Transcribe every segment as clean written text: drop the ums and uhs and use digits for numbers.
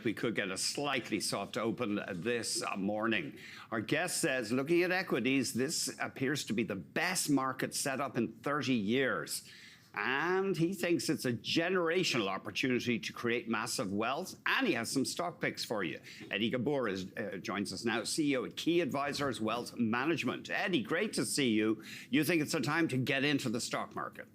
We could get a slightly soft open this morning. Our guest says, looking at equities, this appears to be the best market setup in 30 years. And he thinks it's a generational opportunity to create massive wealth. And he has some stock picks for you. Eddie Ghabour joins us now, CEO at Key Advisors Wealth Management. Eddie, great to see you. You think it's a time to get into the stock market?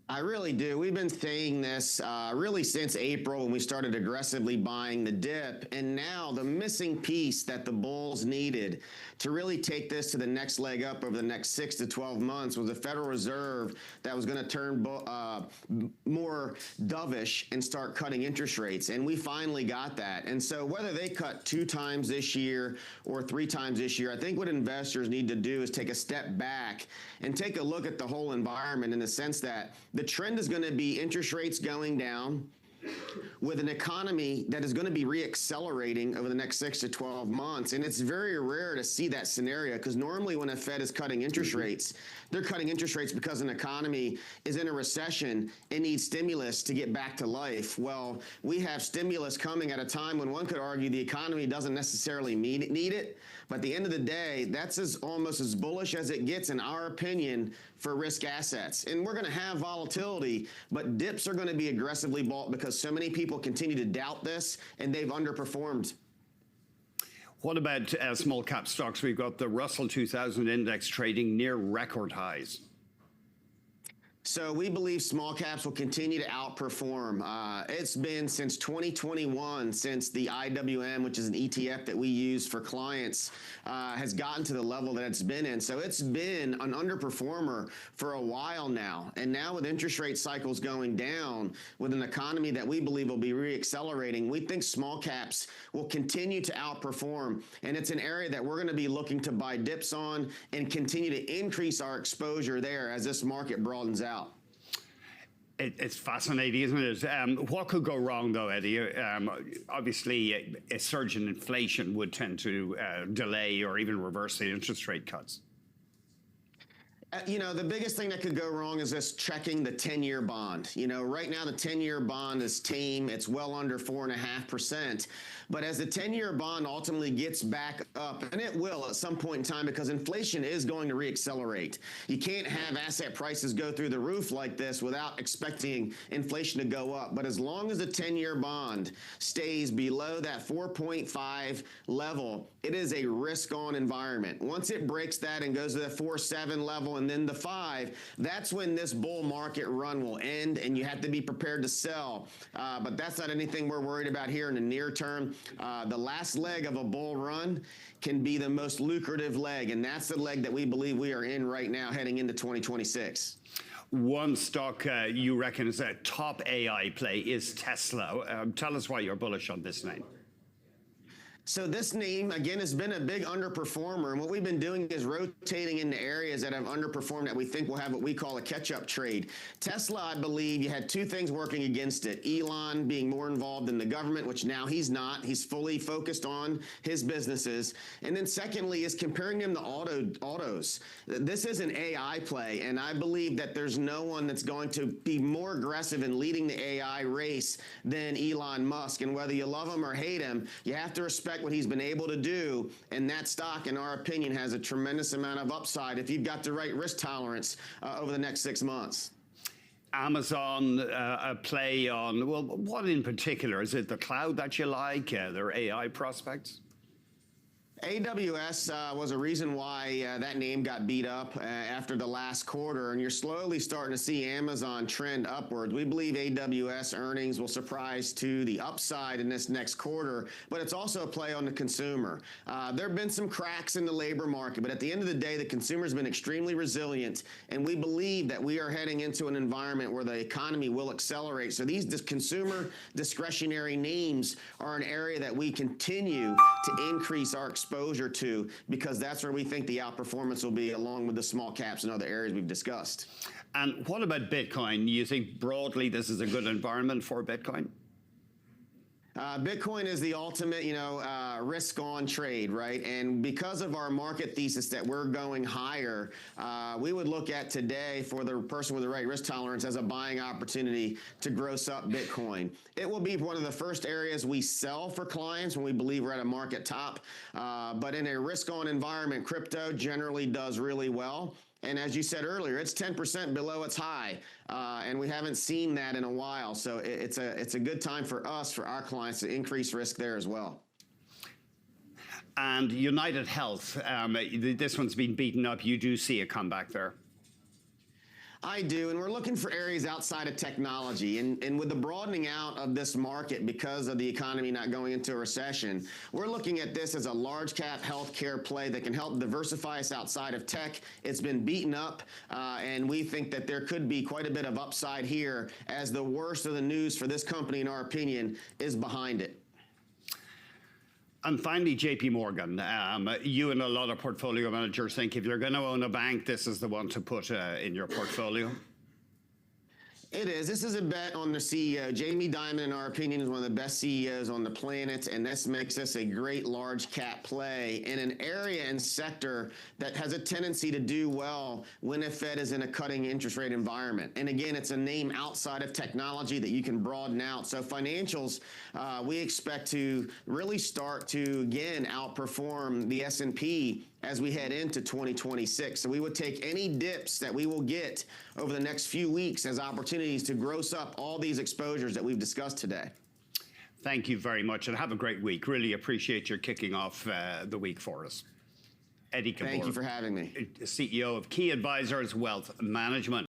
I really do. We've been saying this really since April when we started aggressively buying the dip. And now the missing piece that the bulls needed to really take this to the next leg up over the next 6 to 12 months was the Federal Reserve that was going to turn more dovish and start cutting interest rates. And we finally got that. And so whether they cut 2 times this year or 3 times this year, I think what investors need to do is take a step back and take a look at the whole environment in the sense that the trend is going to be interest rates going down with an economy that is going to be reaccelerating over the next 6 to 12 months. And it's very rare to see that scenario because normally when a Fed is cutting interest rates, they're cutting interest rates because an economy is in a recession and needs stimulus to get back to life. Well, we have stimulus coming at a time when one could argue the economy doesn't necessarily need it. But at the end of the day, that's almost as bullish as it gets, in our opinion, for risk assets. And we're going to have volatility, but dips are going to be aggressively bought because so many people continue to doubt this, and they've underperformed. What about small cap stocks? We've got the Russell 2000 index trading near record highs. So we believe small caps will continue to outperform. It's been since 2021, since the IWM, which is an ETF that we use for clients, has gotten to the level that it's been in. So it's been an underperformer for a while now. And now with interest rate cycles going down, with an economy that we believe will be reaccelerating, we think small caps will continue to outperform. And it's an area that we're going to be looking to buy dips on and continue to increase our exposure there as this market broadens out. It's fascinating, isn't it? What could go wrong, though, Eddie? Obviously, a surge in inflation would tend to delay or even reverse the interest rate cuts. You know, the biggest thing that could go wrong is just checking the 10-year bond. You know, right now the 10-year bond is tame. It's well under 4.5%. But as the 10-year bond ultimately gets back up, and it will at some point in time because inflation is going to reaccelerate. You can't have asset prices go through the roof like this without expecting inflation to go up. But as long as the 10-year bond stays below that 4.5 level, it is a risk-on environment. Once it breaks that and goes to the 4.7 level and then the 5, that's when this bull market run will end, and you have to be prepared to sell. But that's not anything we're worried about here in the near term. The last leg of a bull run can be the most lucrative leg, and that's the leg that we believe we are in right now heading into 2026. One stock you reckon is a top AI play is Tesla. Tell us why you're bullish on this name. So this name, again, has been a big underperformer. And what we've been doing is rotating into areas that have underperformed that we think will have what we call a catch-up trade. Tesla, I believe, you had 2 things working against it. Elon being more involved in the government, which now he's not. He's fully focused on his businesses. And then secondly is comparing him to autos. This is an AI play, and I believe that there's no one that's going to be more aggressive in leading the AI race than Elon Musk. And whether you love him or hate him, you have to respect what he's been able to do, and that stock, in our opinion, has a tremendous amount of upside if you've got the right risk tolerance over the next 6 months. Amazon, a play on, well, what in particular? Is it the cloud that you like, their AI prospects? AWS was a reason why that name got beat up after the last quarter, and you're slowly starting to see Amazon trend upwards. We believe AWS earnings will surprise to the upside in this next quarter, but it's also a play on the consumer. There have been some cracks in the labor market, but at the end of the day, the consumer's been extremely resilient, and we believe that we are heading into an environment where the economy will accelerate. So these consumer discretionary names are an area that we continue to increase our exposure to, because that's where we think the outperformance will be, along with the small caps and other areas we've discussed. And what about Bitcoin? You think broadly this is a good environment for Bitcoin? Bitcoin is the ultimate, risk-on trade, right? And because of our market thesis that we're going higher, we would look at today for the person with the right risk tolerance as a buying opportunity to gross up Bitcoin. It will be one of the first areas we sell for clients when we believe we're at a market top. But in a risk-on environment, crypto generally does really well. And as you said earlier, it's 10% below its high, and we haven't seen that in a while. So it's a good time for us, for our clients, to increase risk there as well. And United Health, this one's been beaten up. You do see a comeback there? I do, and we're looking for areas outside of technology. And with the broadening out of this market because of the economy not going into a recession, we're looking at this as a large cap healthcare play that can help diversify us outside of tech. It's been beaten up, and we think that there could be quite a bit of upside here as the worst of the news for this company, in our opinion, is behind it. And finally, JP Morgan, you and a lot of portfolio managers think if you're going to own a bank, this is the one to put in your portfolio. It is. This is a bet on the CEO. Jamie Dimon, in our opinion, is one of the best CEOs on the planet, and this makes us a great large cap play in an area and sector that has a tendency to do well when the Fed is in a cutting interest rate environment. And again, it's a name outside of technology that you can broaden out. So financials, we expect to really start to, again, outperform the S&P as we head into 2026. So we would take any dips that we will get over the next few weeks as opportunities to gross up all these exposures that we've discussed today. Thank you very much, and have a great week. Really appreciate your kicking off the week for us. Eddie Ghabour. Thank you for having me. CEO of Key Advisors Wealth Management.